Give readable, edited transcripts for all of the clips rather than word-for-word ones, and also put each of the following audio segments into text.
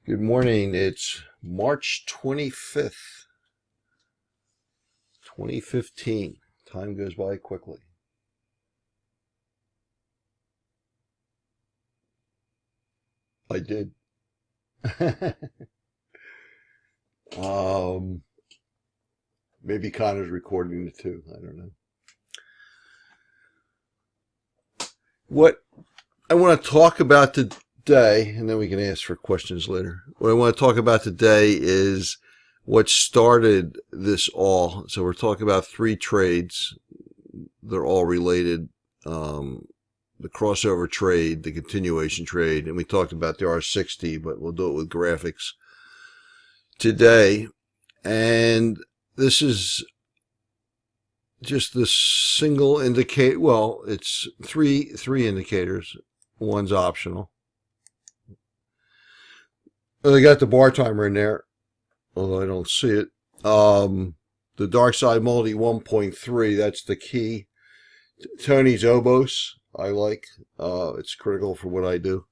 Good morning. It's March 25th, 2015. Time goes by quickly. I did. um, Maybe Connor's recording it too. I don't know. What I want to talk about today, and then we can ask for questions later. What I want to talk about today is what started this all. So we're talking about three trades. They're all related. The crossover trade, the continuation trade, and we talked about the R60, but we'll do it with graphics today. And this is just the single indicator. Well, it's three indicators. One's optional. They got the bar timer in there, although I don't see it. The dark side multi 1.3, that's the key. Tony's Obos, I like. It's critical for what I do.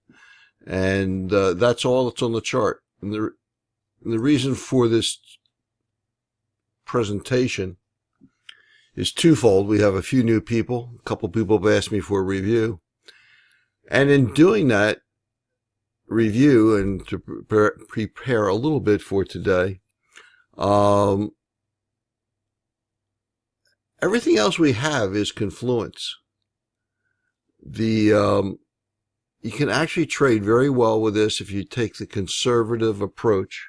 And that's all that's on the chart. And the reason for this presentation is twofold. We have a few new people. A couple people have asked me for a review. And in doing that review and to prepare a little bit for today, everything else we have is confluence. You can actually trade very well with this if you take the conservative approach.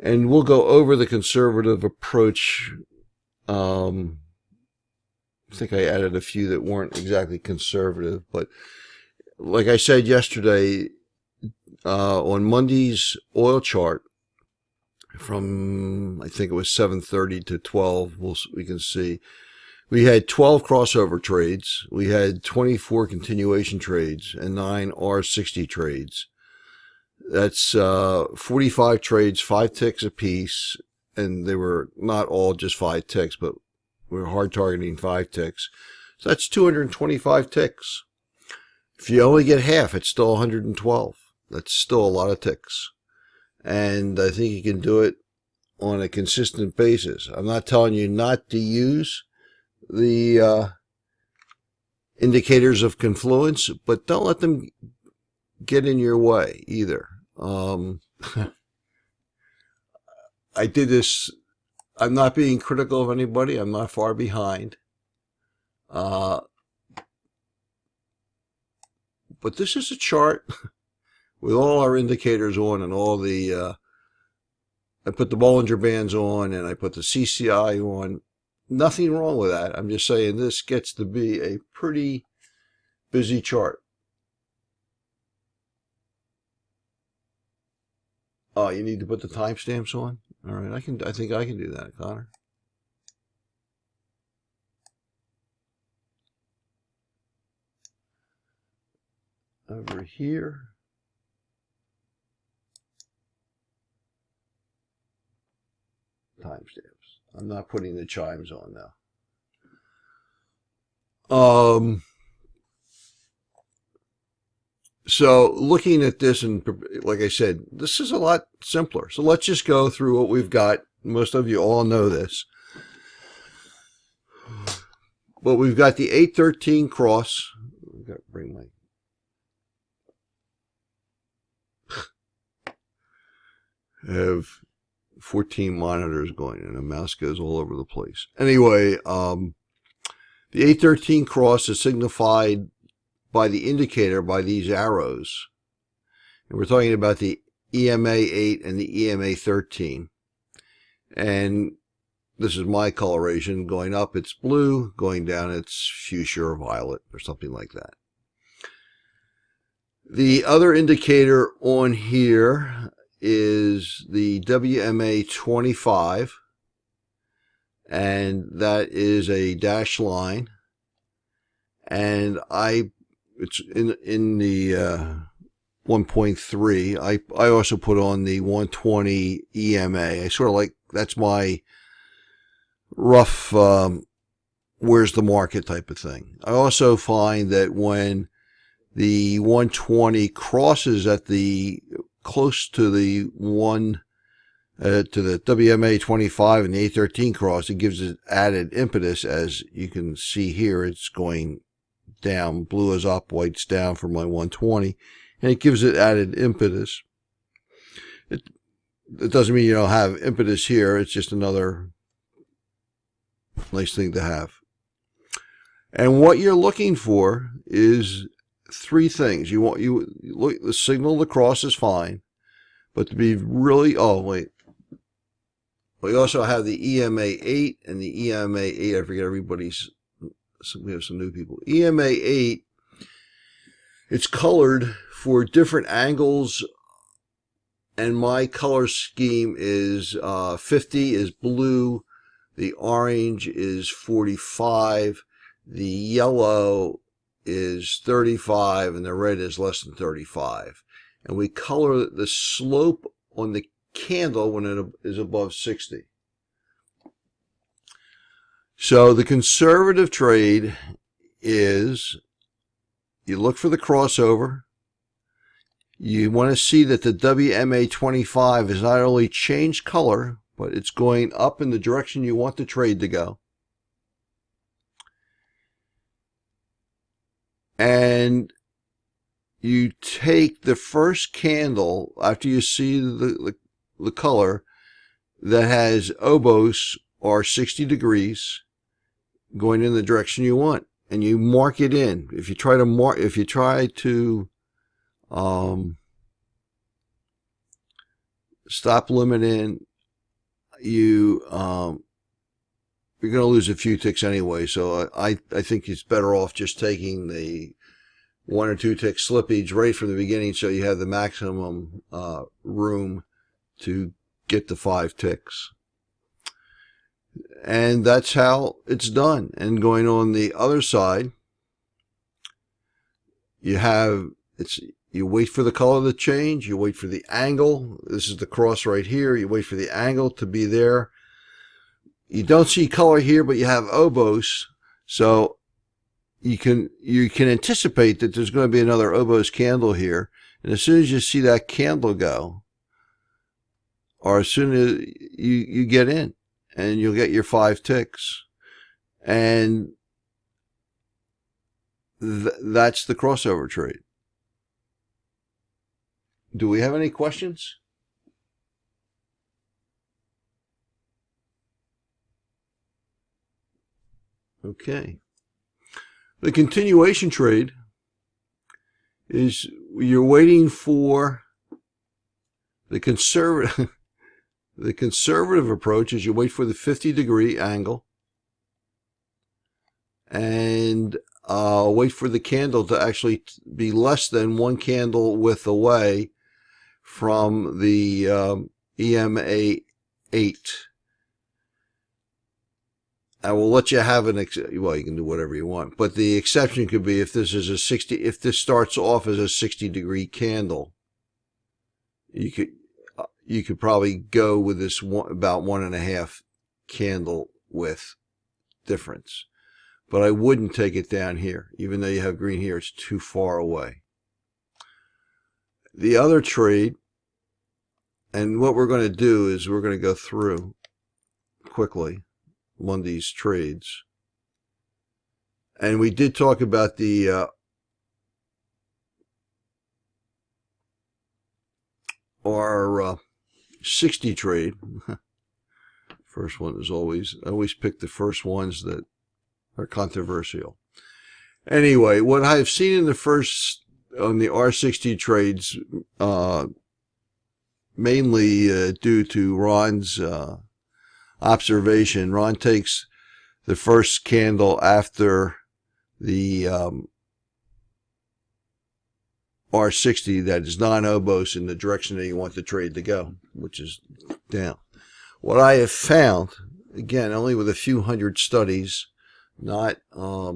And we'll go over the conservative approach. I think I added a few that weren't exactly conservative, but like I said yesterday, on Monday's oil chart, from I think it was 7:30 to 12, we can see we had 12 crossover trades, we had 24 continuation trades, and 9 R60 trades. That's 45 trades, 5 ticks apiece, and they were not all just 5 ticks, but we were hard targeting 5 ticks. So that's 225 ticks. If you only get half, it's still 112. That's still a lot of ticks. And I think you can do it on a consistent basis. I'm not telling you not to use the indicators of confluence, but don't let them get in your way either. I did this. I'm not being critical of anybody. I'm not far behind. But this is a chart with all our indicators on and all the, I put the Bollinger Bands on and I put the CCI on. Nothing wrong with that. I'm just saying this gets to be a pretty busy chart. Oh, you need to put the timestamps on? All right, I think I can do that, Connor. Over here. Timestamps. I'm not putting the chimes on now. So looking at this, and like I said, this is a lot simpler. So let's just go through what we've got. Most of you all know this. But we've got the 813 cross. I've got to bring my... I have 14 monitors going and the mouse goes all over the place. Anyway, the 813 cross is signified by the indicator by these arrows. And we're talking about the EMA 8 and the EMA 13. And this is my coloration. Going up, it's blue. Going down, it's fuchsia or violet or something like that. The other indicator on here is the WMA 25, and that is a dashed line, and it's in the 1.3. I also put on the 120 EMA. I sort of like, that's my rough where's the market type of thing. I also find that when the 120 crosses at the close to the one to the WMA 25 and the A13 cross. It gives it added impetus, as you can see here. It's going down. Blue is up, white's down for my 120, and it gives it added impetus. It doesn't mean you don't have impetus here. It's just another nice thing to have. And what you're looking for is three things. You look, the signal of the cross is fine, but to be really, oh wait, we also have the EMA 8 and the EMA 8. I forget everybody's. We have some new people. EMA 8. It's colored for different angles, and my color scheme is 50 is blue, the orange is 45, the yellow is 35, and the red is less than 35. And we color the slope on the candle when it is above 60. So the conservative trade is you look for the crossover. You want to see that the WMA 25 is not only changed color, but it's going up in the direction you want the trade to go. And you take the first candle after you see the color that has obos R60 degrees going in the direction you want, and you mark it in. If you try to stop limit in, you're going to lose a few ticks anyway. So I think it's better off just taking the 1 or 2 tick slippage right from the beginning, so you have the maximum room to get the 5 ticks. And that's how it's done. And going on the other side, you wait for the color to change, you wait for the angle. This is the cross right here. You wait for the angle to be there. You don't see color here, but you have obos, so you can anticipate that there's going to be another obos candle here. And as soon as you see that candle go, or as soon as you get in, and you'll get your 5 ticks. And that's the crossover trade. Do we have any questions? Okay. The continuation trade is you're waiting for the conservative. The conservative approach is you wait for the 50-degree angle and wait for the candle to actually be less than 1 candle width away from the EMA 8. I will let you have well, you can do whatever you want, but the exception could be if this is if this starts off as a 60-degree candle, you could probably go with this about 1.5 candle width difference. But I wouldn't take it down here. Even though you have green here, it's too far away. The other trade, and what we're going to do is we're going to go through quickly one of these trades. And we did talk about the R60 trade. First one is I always pick the first ones that are controversial. Anyway, what I've seen in the on the R60 trades, mainly due to Ron's observation. Ron takes the first candle after the R60 that is non-obos in the direction that you want the trade to go, which is down. What I have found, again, only with a few hundred studies, not by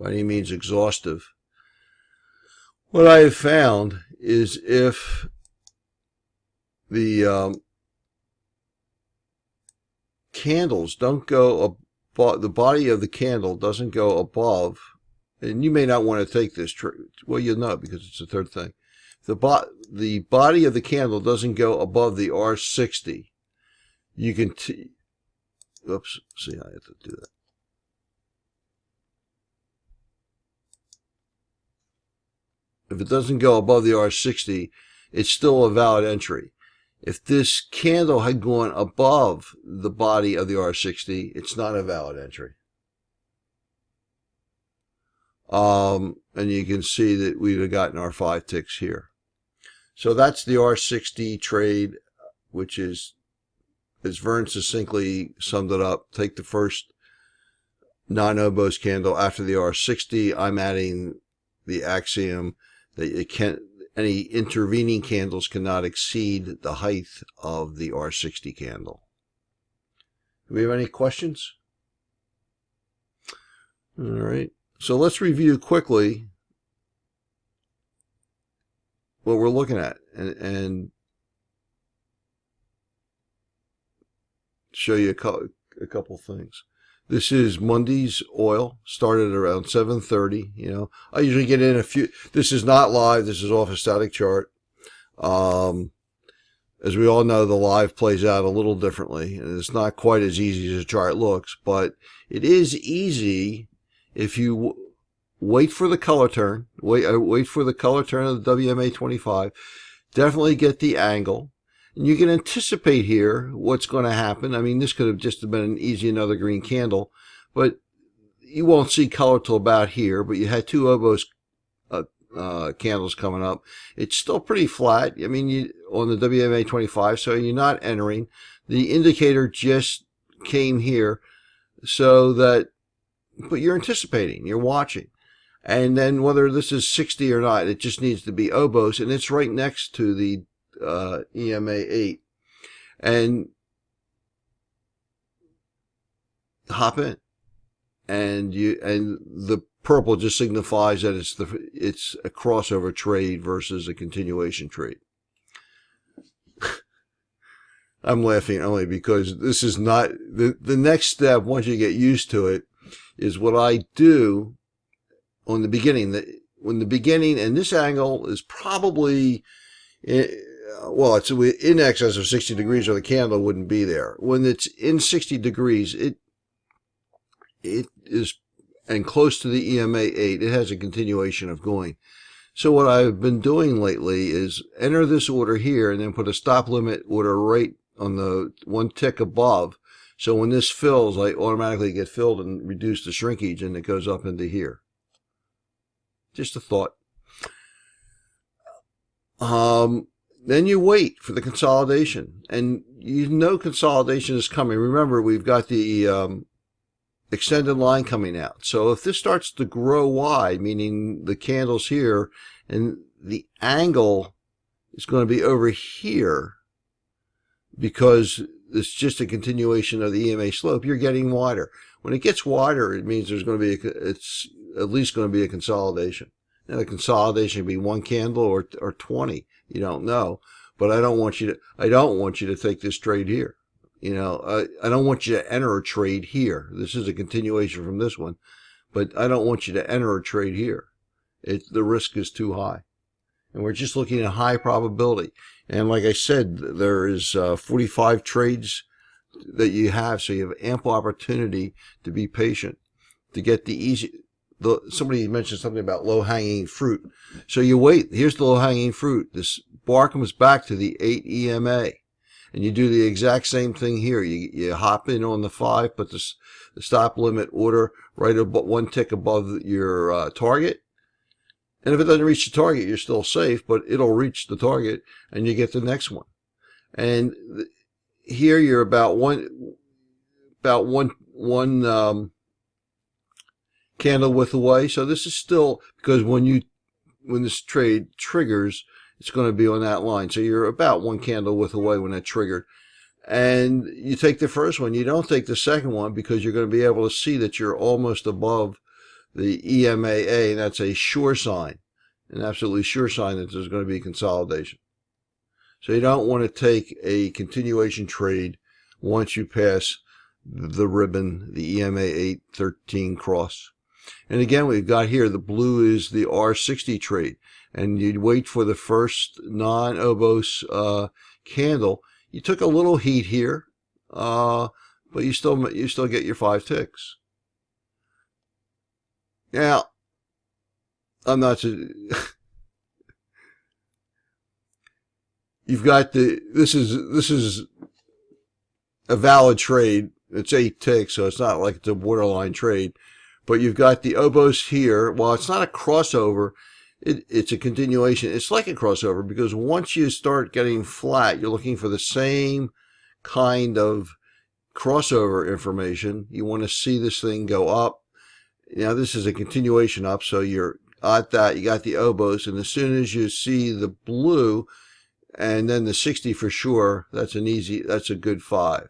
any means exhaustive, what I have found is if the candles don't go above, the body of the candle doesn't go above, and you may not want to take this trade. Well, you'll know because it's the third thing. the body of the candle doesn't go above the R60, you can oops, see, I have to do that. If it doesn't go above the R60, it's still a valid entry. If this candle had gone above the body of the R60, it's not a valid entry. And you can see that we'd have gotten our 5 ticks here. So that's the R60 trade, which is, as Vern succinctly summed it up, take the first non-oboes candle after the R60. I'm adding the axiom that any intervening candles cannot exceed the height of the R60 candle. Do we have any questions? All right. So let's review quickly what we're looking at and show you a couple things. This is Monday's oil, started around 7:30. You know, I usually get in a few. This is not live. This is off a static chart. As we all know, the live plays out a little differently, and it's not quite as easy as the chart looks, but it is easy if you wait for the color turn. Wait for the color turn of the WMA 25. Definitely get the angle. And you can anticipate here what's going to happen. I mean, this could have just been an easy another green candle, but you won't see color till about here. But you had 2 oboes candles coming up. It's still pretty flat. I mean, on the WMA 25, so you're not entering. The indicator just came here, so that, but you're anticipating, you're watching. And then whether this is 60 or not, it just needs to be oboes, and it's right next to the EMA 8, and hop in, and the purple just signifies that it's a crossover trade versus a continuation trade. I'm laughing only because this is not the next step. Once you get used to it, is what I do on the beginning. When the beginning, and this angle is probably, well, it's in excess of 60 degrees, or the candle wouldn't be there. When it's in 60 degrees, it is, and close to the EMA 8, it has a continuation of going. So what I've been doing lately is enter this order here and then put a stop limit order right on the 1 tick above. So when this fills, I automatically get filled and reduce the shrinkage, and it goes up into here. Just a thought. Then you wait for the consolidation, and you know consolidation is coming. Remember, we've got the extended line coming out. So if this starts to grow wide, meaning the candle's here, and the angle is going to be over here, because it's just a continuation of the EMA slope, you're getting wider. When it gets wider, it means there's going to be it's at least going to be a consolidation. Now, the consolidation can be 1 candle or 20. You don't know, but I don't want you to take this trade here. You know, I don't want you to enter a trade here. This is a continuation from this one, but I don't want you to enter a trade here. The risk is too high, and we're just looking at high probability. And like I said, there is 45 trades that you have, so you have ample opportunity to be patient, to get the easy. Somebody mentioned something about low-hanging fruit. So you wait. Here's the low-hanging fruit. This bar comes back to the 8 EMA. And you do the exact same thing here. You hop in on the 5, put the stop limit order right about 1 tick above your target. And if it doesn't reach the target, you're still safe, but it'll reach the target, and you get the next one. And here you're about one candle width away. So this is still, because when this trade triggers, it's going to be on that line. So you're about 1 candle width away when that triggered. And you take the first one. You don't take the second one, because you're going to be able to see that you're almost above the EMAA, and that's a sure sign, an absolutely sure sign that there's going to be consolidation. So you don't want to take a continuation trade once you pass the ribbon, the EMA 813 cross. And again, we've got here, the blue is the R60 trade. And you'd wait for the first non-obos candle. You took a little heat here, but you still get your 5 ticks. Now, I'm not. You've got this is a valid trade. It's 8 ticks, so it's not like it's a borderline trade. But you've got the obos here. While it's not a crossover, it's a continuation. It's like a crossover because once you start getting flat, you're looking for the same kind of crossover information. You want to see this thing go up. Now this is a continuation up, so you're at that. You got the obos, and as soon as you see the blue, and then the 60 for sure, that's a good 5.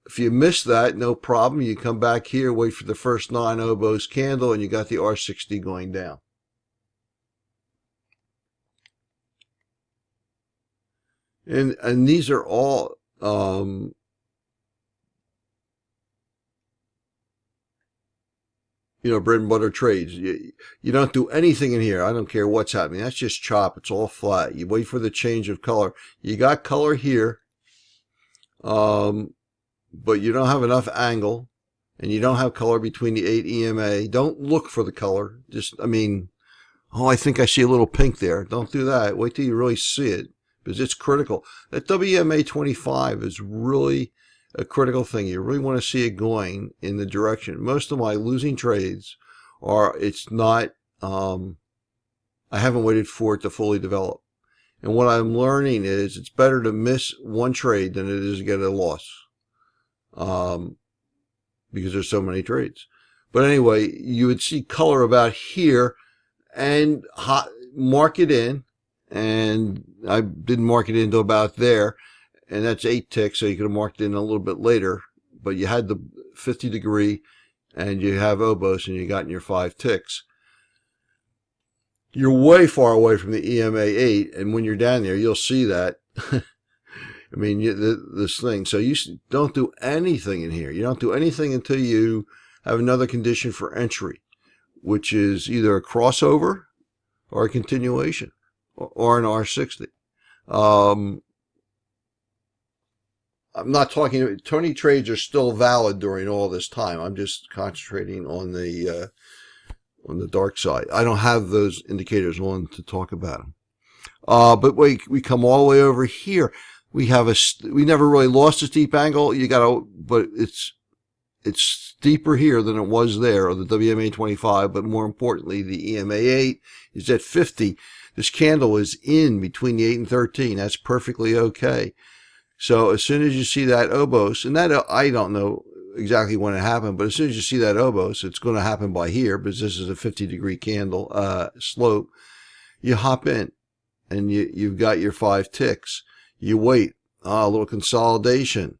If you miss that, no problem. You come back here, wait for the first non-obos candle, and you got the R60 going down. And these are all bread and butter trades. You don't do anything in here. I don't care what's happening. That's just chop. It's all flat. You wait for the change of color. You got color here, but you don't have enough angle, and you don't have color between the 8 EMA. Don't look for the color. I think I see a little pink there. Don't do that. Wait till you really see it, because it's critical. That WMA 25 is really a critical thing. You really want to see it going in the direction. Most of my losing trades are, it's not, I haven't waited for it to fully develop. And what I'm learning is it's better to miss one trade than it is to get a loss. Because there's so many trades. But anyway, you would see color about here and mark it in. And I didn't mark it into about there. And that's 8 ticks, so you could have marked it in a little bit later. But you had the 50 degree, and you have obos, and you got in your 5 ticks. You're way far away from the EMA 8, and when you're down there, you'll see that. I mean, this thing. So you don't do anything in here. You don't do anything until you have another condition for entry, which is either a crossover or a continuation or an R60. I'm not talking, Tony trades are still valid during all this time. I'm just concentrating on the dark side. I don't have those indicators on to talk about them. But we come all the way over here. We never really lost a steep angle. But it's steeper here than it was there, or the WMA 25, but more importantly, the EMA 8 is at 50. This candle is in between the 8 and 13. That's perfectly okay. So as soon as you see that obos, and that I don't know exactly when it happened, but as soon as you see that obos, it's going to happen by here because this is a 50 degree candle slope. You hop in, and you've got your 5 ticks. You wait. A little consolidation.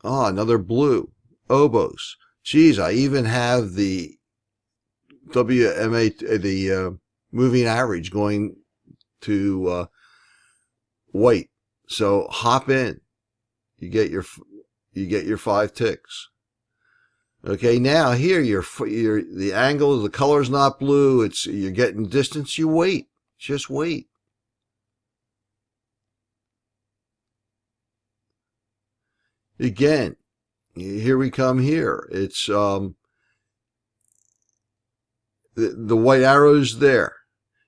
Another blue. Obos. Geez, I even have the WMA, the moving average going to white. So hop in. You get your 5 ticks. Okay, now here the angle, the color's not blue. You're getting distance. You wait. Just wait. Again, here we come here. It's the white arrow's there.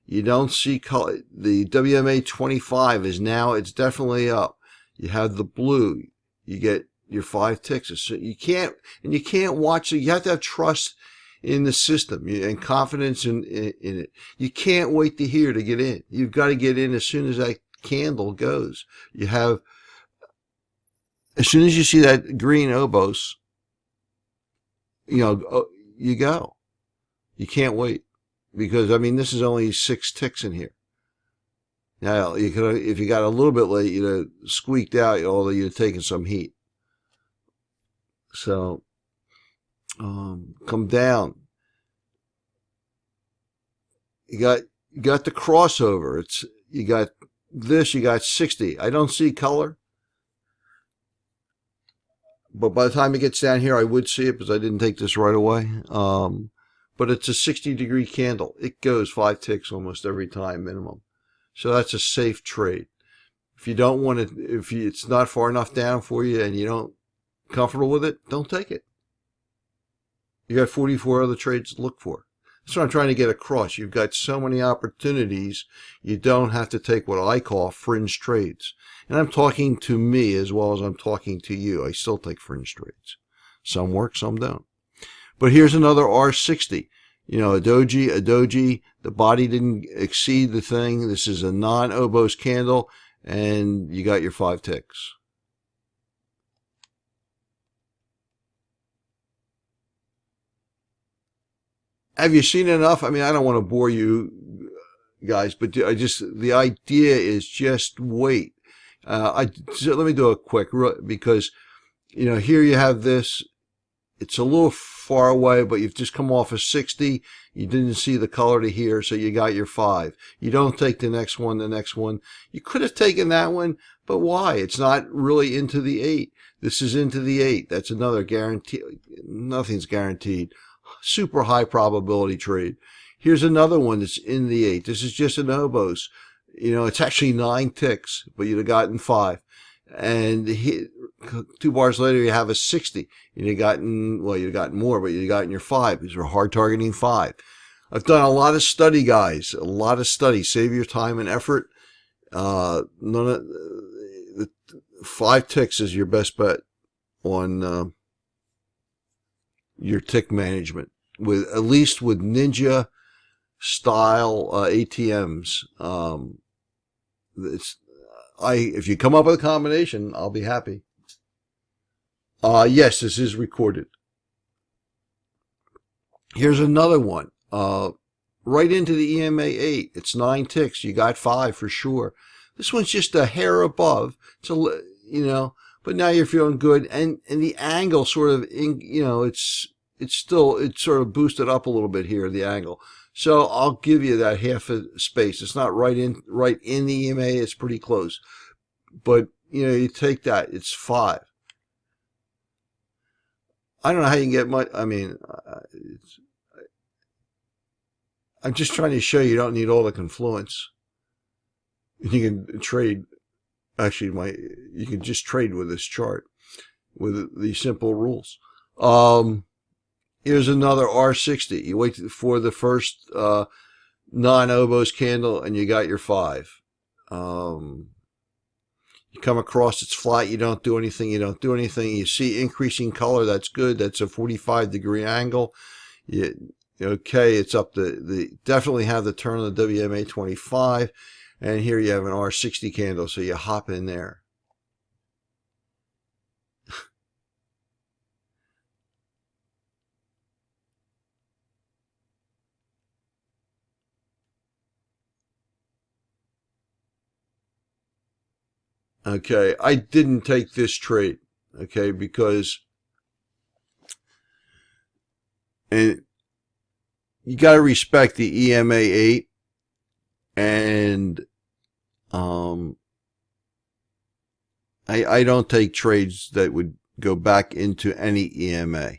You don't see color. The WMA 25 is now, it's definitely up. You have the blue. You get your 5 ticks. So you can't watch it. You have to have trust in the system and confidence in it. You can't wait to hear to get in. You've got to get in as soon as that candle goes. As soon as you see that green obos, you go. You can't wait. Because, this is only 6 ticks in here. Now, if you got a little bit late, you'd have squeaked out, although you'd have taken some heat. So, come down. You got the crossover. You got 60. I don't see color. but by the time it gets down here, I would see it because I didn't take this right away. But it's a 60-degree candle. It goes 5 ticks almost every time minimum. So that's a safe trade. If you don't want it, it's not far enough down for you and you don't comfortable with it, don't take it. You got 44 other trades to look for. That's what I'm trying to get across. You've got so many opportunities. You don't have to take what I call fringe trades. And I'm talking to me as well as I'm talking to you. I still take fringe trades. Some work, some don't. But here's another R60. You know, a doji, the body didn't exceed the thing. This is a non-obos candle, and you got your 5 ticks. Have you seen enough? I mean, I don't want to bore you guys, but the idea is just wait. So let me do a quick, because, you know, here you have this. It's a little far away, but you've just come off a 60. You didn't see the color to here, so you got your 5. You don't take the next one, You could have taken that one, but why? It's not really into the 8. This is into the 8. That's another guarantee. Nothing's guaranteed. Super high probability trade. Here's another one that's in the 8. This is just an obos. You know, it's actually 9 ticks, but you'd have gotten 5. And 2 bars later, you have a 60. You'd have gotten more, but you'd have gotten your 5. These are hard targeting 5. I've done a lot of study, guys. A lot of study. Save your time and effort. None of the 5 ticks is your best bet on your tick management. At least with Ninja style ATMs. If you come up with a combination, I'll be happy. Yes, this is recorded. Here's another one. Right into the EMA 8. It's 9 ticks. You got 5 for sure. This one's just a hair above. It's but now you're feeling good, and the angle sort of, it's sort of boosted up a little bit here, the angle. So I'll give you that half a space. It's not right in the EMA. It's pretty close. But, you take that. It's 5. I don't know how you can get much. I mean, I'm just trying to show you don't need all the confluence. You can trade. Actually, you can just trade with this chart with these simple rules. Here's another R60. You wait for the first non-obos candle, and you got your 5. You come across, it's flat. You don't do anything. You see increasing color. That's good. That's a 45-degree angle. Okay, it's up definitely have the turn on the WMA 25. And here you have an R60 candle, so you hop in there. Okay, I didn't take this trade, okay, because you got to respect the EMA 8, and I don't take trades that would go back into any EMA.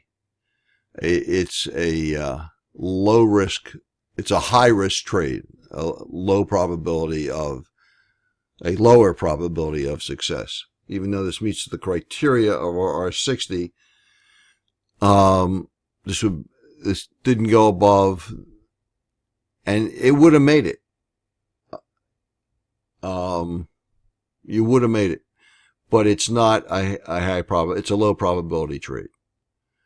It's a low risk, it's a high risk trade, a lower probability of success. Even though this meets the criteria of our R60, this didn't go above, and it would have made it. You would have made it, but it's not a high probability. It's a low probability trade.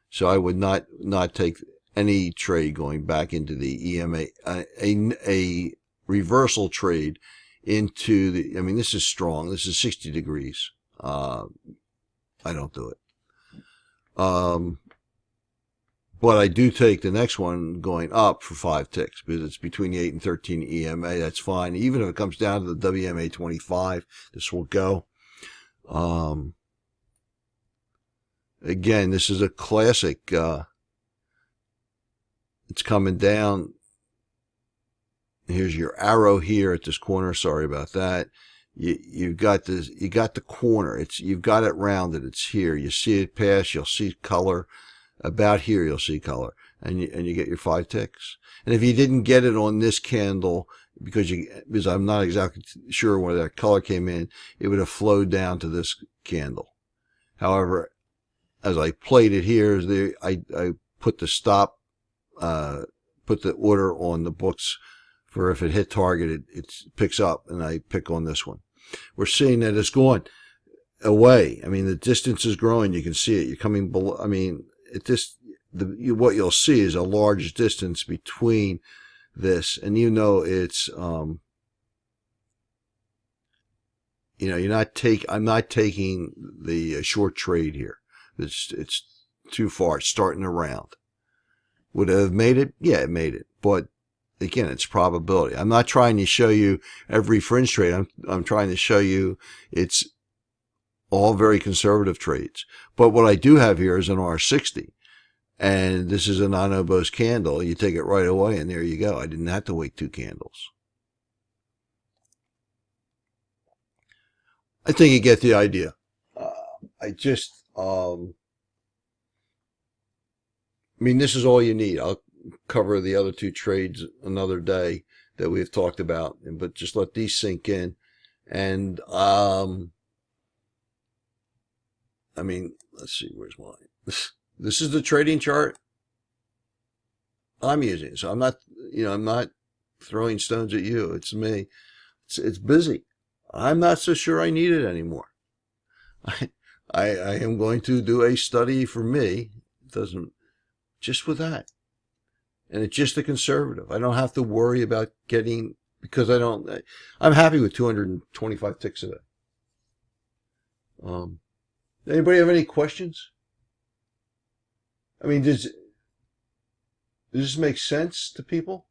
So I would not take any trade going back into the EMA, a reversal trade into this is strong. This is 60 degrees. I don't do it. But I do take the next one going up for 5 ticks because it's between the 8 and 13 EMA. That's fine. Even if it comes down to the WMA 25, this will go. Again, this is a classic. It's coming down. Here's your arrow here at this corner. Sorry about that. you've got this, you got the corner. You've got it rounded. It's here. You see it pass. You'll see color. About here, you'll see color, and you get your 5 ticks. And if you didn't get it on this candle because I'm not exactly sure where that color came in, it would have flowed down to this candle. However, as I played it here, I put the stop, put the order on the books for if it hit target, it picks up, and I pick on this one. We're seeing that it's going away. I mean, the distance is growing. You can see it. You're coming below. I mean, what you'll see is a large distance between this, and it's, I'm not taking the short trade here. It's too far. It's starting around. Would it have made it? Yeah, it made it. But again, it's probability. I'm not trying to show you every fringe trade. I'm trying to show you it's all very conservative trades. But what I do have here is an R60. And this is a non-obose candle. You take it right away, and there you go. I didn't have to wait 2 candles. I think you get the idea. This is all you need. I'll cover the other 2 trades another day that we've talked about, but just let these sink in. And, let's see, where's mine? This is the trading chart I'm using. So I'm not throwing stones at you. It's me. It's busy. I'm not so sure I need it anymore. I am going to do a study for me. It doesn't, just with that. And it's just a conservative. I don't have to worry about because I'm happy with 225 ticks a day. Anybody have any questions? Does this make sense to people?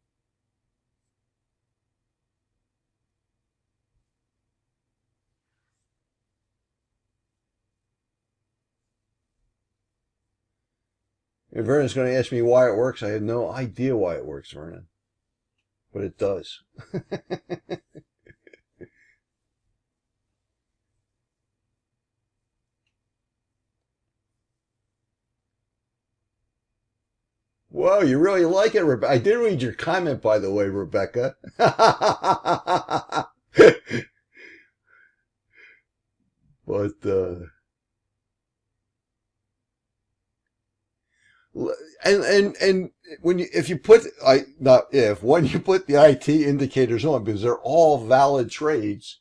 And Vernon's going to ask me why it works. I have no idea why it works, Vernon. But it does. Whoa, you really like it, Rebecca. I did read your comment, by the way, Rebecca. But, and when you put the IT indicators on, because they're all valid trades.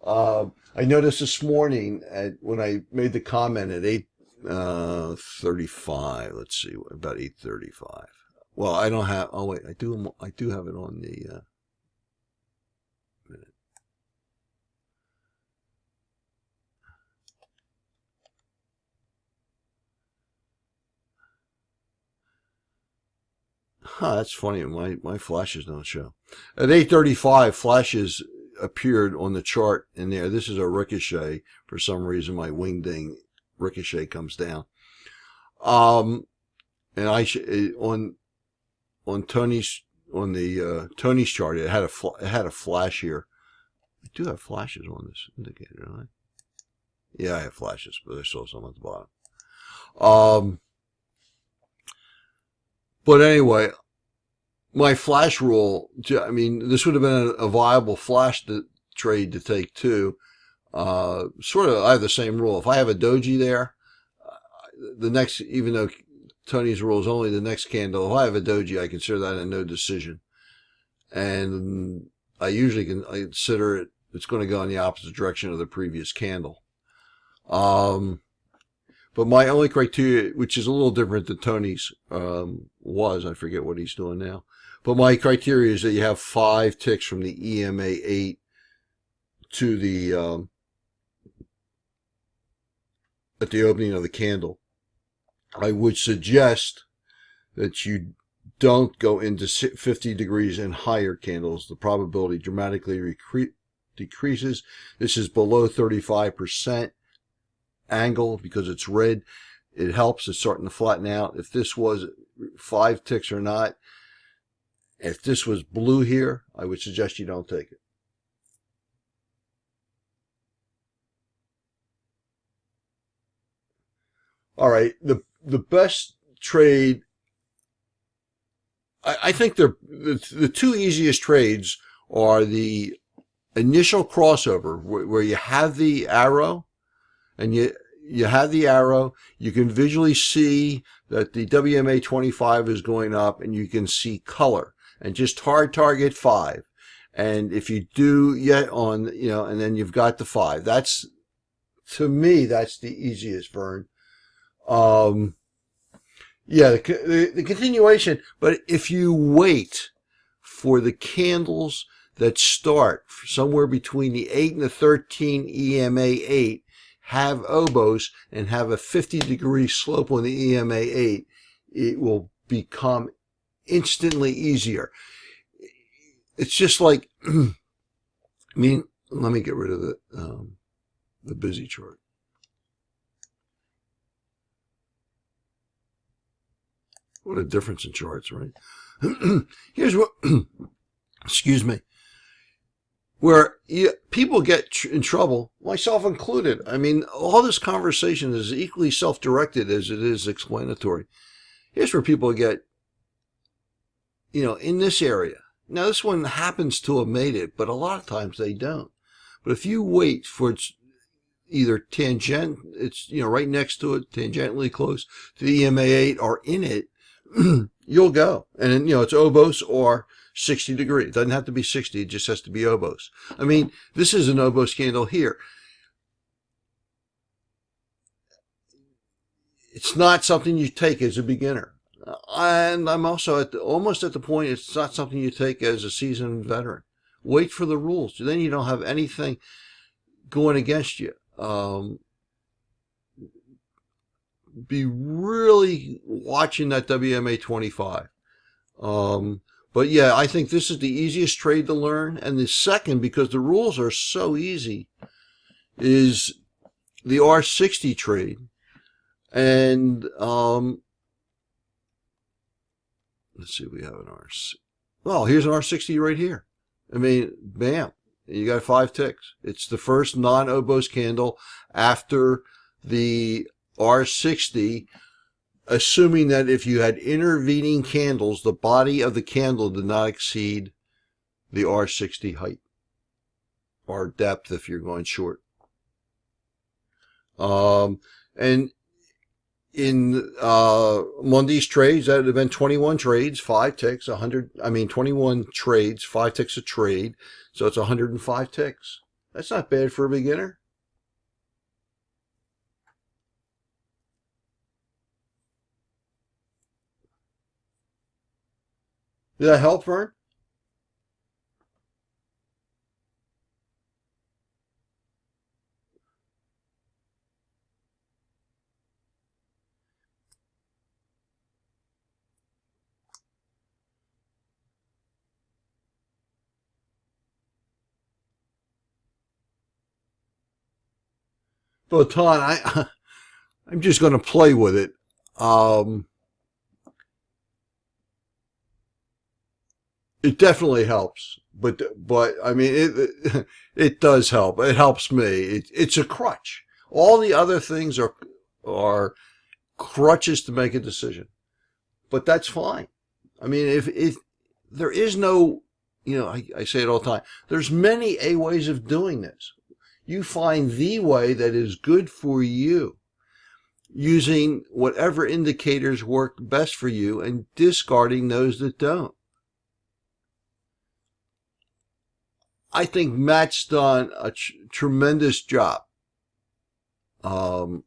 I noticed this morning when I made the comment at 8:35. Let's see, about 8:35. Well, I don't have. Oh wait, I do have it on the minute. That's funny. My flashes don't show. At 8:35, flashes appeared on the chart in there. This is a ricochet. For some reason, my wingding ricochet comes down. And on Tony's Tony's chart, it had a flash here. I do have flashes on this indicator, don't I? Yeah, I have flashes, but I saw some at the bottom. But anyway, my flash rule, this would have been a viable flash trade to take too. Sort of, I have the same rule. If I have a doji there, even though Tony's rule is only the next candle, if I have a doji, I consider that a no decision. And I usually I consider it's going to go in the opposite direction of the previous candle. But my only criteria, which is a little different than Tony's, I forget what he's doing now. But my criteria is that you have 5 ticks from the EMA 8 to the, at the opening of the candle. I would suggest that you don't go into 50 degrees and higher candles. The probability dramatically decreases. This is below 35% angle because it's red. It helps. It's starting to flatten out. If this was 5 ticks or not, if this was blue here, I would suggest you don't take it. All right, the best trade. I think the two easiest trades are the initial crossover where you have the arrow and you have the arrow. You can visually see that the WMA 25 is going up, and you can see color and just hard target 5. And if you do yet on, and then you've got the 5. That's, to me, that's the easiest, Vern. Yeah, the continuation. But if you wait for the candles that start somewhere between the 8 and the 13 EMA 8, have oboes, and have a 50-degree slope on the EMA 8, it will become instantly easier. It's just like, I mean, let me get rid of the busy chart. What a difference in charts, right? Here's what, excuse me, where people get in trouble, myself included. I mean, all this conversation is equally self-directed as it is explanatory. Here's where people get, in this area. Now, this one happens to have made it, but a lot of times they don't. But if you wait for its either tangent, it's, right next to it, tangentially close to the EMA 8 or in it, you'll go. And then, it's obos or 60 degree. It doesn't have to be 60. It just has to be obos. I mean, this is an obos candle here. It's not something you take as a beginner. And I'm also almost at the point it's not something you take as a seasoned veteran. Wait for the rules. Then you don't have anything going against you. Be really watching that WMA 25. But yeah, I think this is the easiest trade to learn. And the second, because the rules are so easy, is the R60 trade. And let's see, we have an R60. Well, here's an R60 right here. I mean, bam, you got 5 ticks. It's the first non-obos candle after the R60, assuming that if you had intervening candles, the body of the candle did not exceed the R60 height or depth if you're going short. And in Monday's trades, that would have been 21 trades, 5 ticks, 21 trades, 5 ticks a trade. So it's 105 ticks. That's not bad for a beginner. Did that help, Vern? But Ton, I'm just going to play with it. It definitely helps, but I mean, it does help. It helps me. It's a crutch. All the other things are crutches to make a decision, but that's fine. I mean, if there is no, I say it all the time. There's many ways of doing this. You find the way that is good for you, using whatever indicators work best for you and discarding those that don't. I think Matt's done a tremendous job. Connor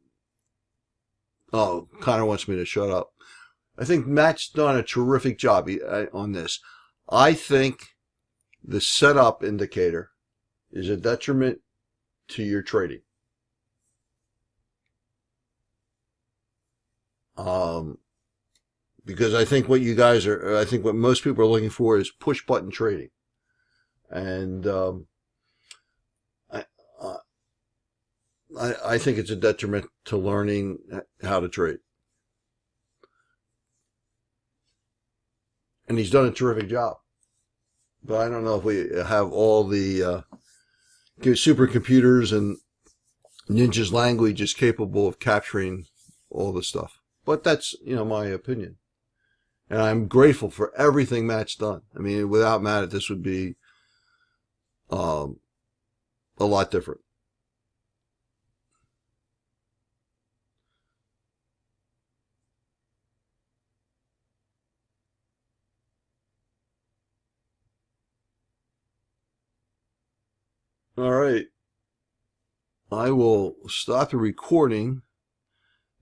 wants me to shut up. I think Matt's done a terrific job on this. I think the setup indicator is a detriment to your trading. Because I think what most people are looking for is push button trading. And I think it's a detriment to learning how to trade. And he's done a terrific job. But I don't know if we have all the supercomputers and Ninja's language is capable of capturing all this stuff. But that's, my opinion. And I'm grateful for everything Matt's done. I mean, without Matt, this would be a lot different. All right. I will stop the recording.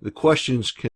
The questions can